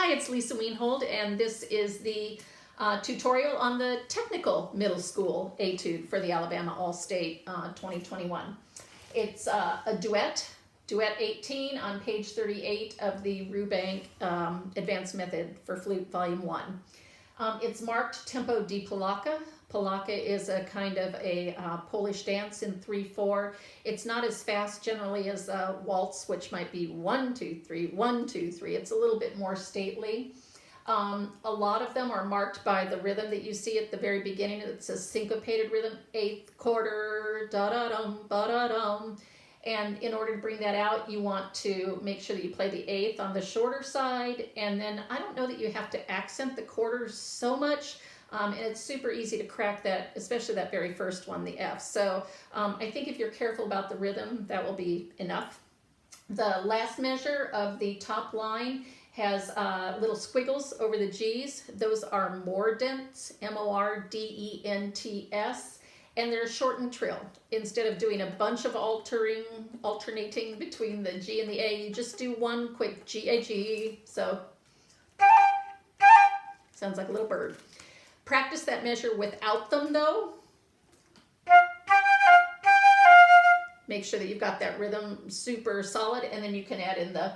Hi, it's Lisa Wienhold, and this is the tutorial on the technical middle school etude for the Alabama Allstate 2021. It's a duet 18 on page 38 of the Rubank Advanced Method for Flute Volume 1. It's marked tempo di polacca. Polacca is a kind of a Polish dance in 3/4. It's not as fast generally as a waltz, which might be 1, 2, 3, 1, 2, 3. It's a little bit more stately. A lot of them are marked by the rhythm that you see at the very beginning. It's a syncopated rhythm, 8th quarter, da-da-dum, ba-da-dum. And in order to bring that out, you want to make sure that you play the 8th on the shorter side. And then I don't know that you have to accent the quarters so much. And it's super easy to crack that, especially that very first one, the F. So I think if you're careful about the rhythm, that will be enough. The last measure of the top line has little squiggles over the G's. Those are mordents, M-O-R-D-E-N-T-S, and they're short and trill. Instead of doing a bunch of alternating between the G and the A, you just do one quick G-A-G. So, sounds like a little bird. Practice that measure without them though. Make sure that you've got that rhythm super solid, and then you can add in the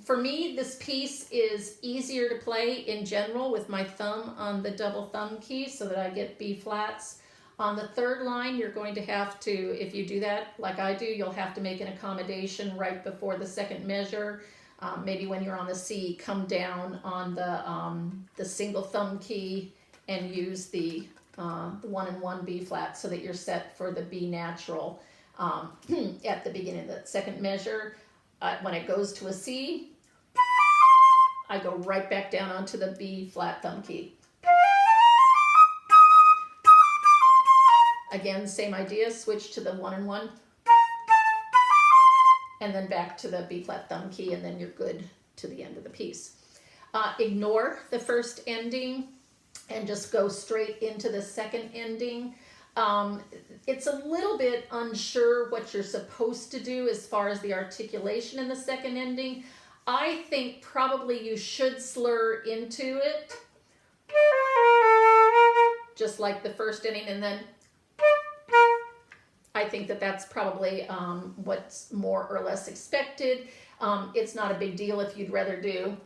for me, this piece is easier to play in general with my thumb on the double thumb key so that I get B flats. On the third line, you're going to have to, if you do that like I do, you'll have to make an accommodation right before the second measure. Maybe when you're on the C, come down on the single thumb key and use the 1 and 1 B flat so that you're set for the B natural at the beginning of the second measure. When it goes to a C, I go right back down onto the B flat thumb key. Again, same idea, switch to the 1 and 1, and then back to the B flat thumb key, and then you're good to the end of the piece. Ignore the first ending and just go straight into the second ending. It's a little bit unsure what you're supposed to do as far as the articulation in the second ending. I think probably you should slur into it, just like the first ending, and then I think that that's probably what's more or less expected. It's not a big deal if you'd rather do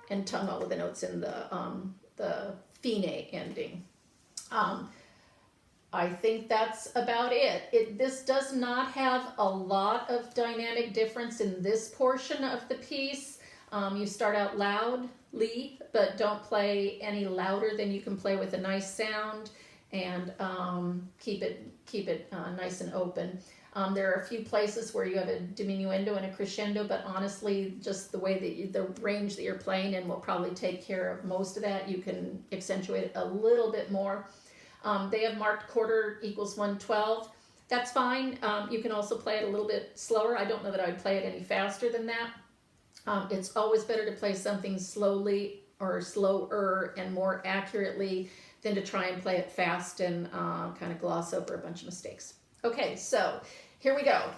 and tongue all of the notes in the fine ending. I think that's about it. This does not have a lot of dynamic difference in this portion of the piece. You start out loudly, but don't play any louder than you can play with a nice sound, and keep it nice and open. There are a few places where you have a diminuendo and a crescendo, but honestly, just the way that the range that you're playing in will probably take care of most of that. You can accentuate it a little bit more. They have marked quarter equals 1/12. That's fine. You can also play it a little bit slower. I don't know that I would play it any faster than that. It's always better to play something slowly or slower and more accurately than to try and play it fast and kind of gloss over a bunch of mistakes. Okay, so here we go.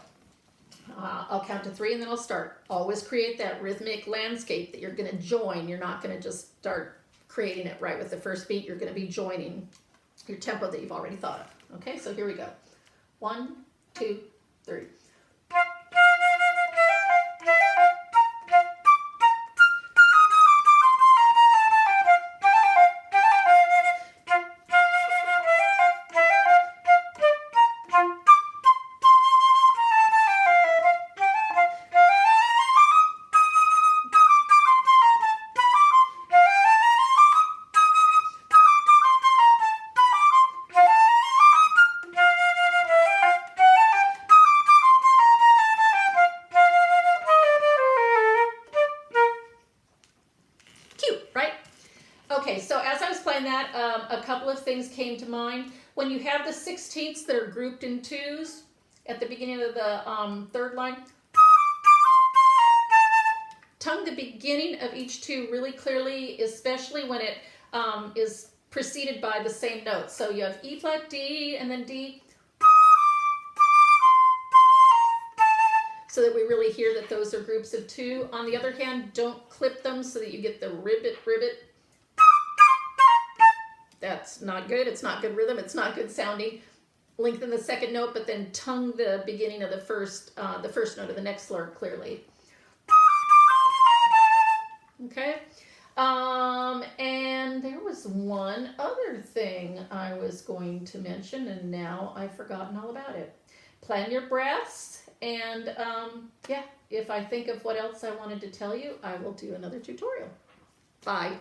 I'll count to 3 and then I'll start. Always create that rhythmic landscape that you're going to join. You're not going to just start creating it right with the first beat. You're going to be joining your tempo that you've already thought of. Okay, so here we go. 1, 2, 3. Okay, so as I was playing that, a couple of things came to mind. When you have the 16ths that are grouped in 2s at the beginning of the third line, tongue the beginning of each 2 really clearly, especially when it is preceded by the same note. So you have E flat D and then D. so that we really hear that those are groups of 2. On the other hand, don't clip them so that you get the ribbit, ribbit. That's not good. It's not good rhythm. It's not good sounding. Lengthen the second note, but then tongue the beginning of the first note of the next slur clearly. Okay. And there was one other thing I was going to mention, and now I've forgotten all about it. Plan your breaths, and yeah, if I think of what else I wanted to tell you, I will do another tutorial. Bye.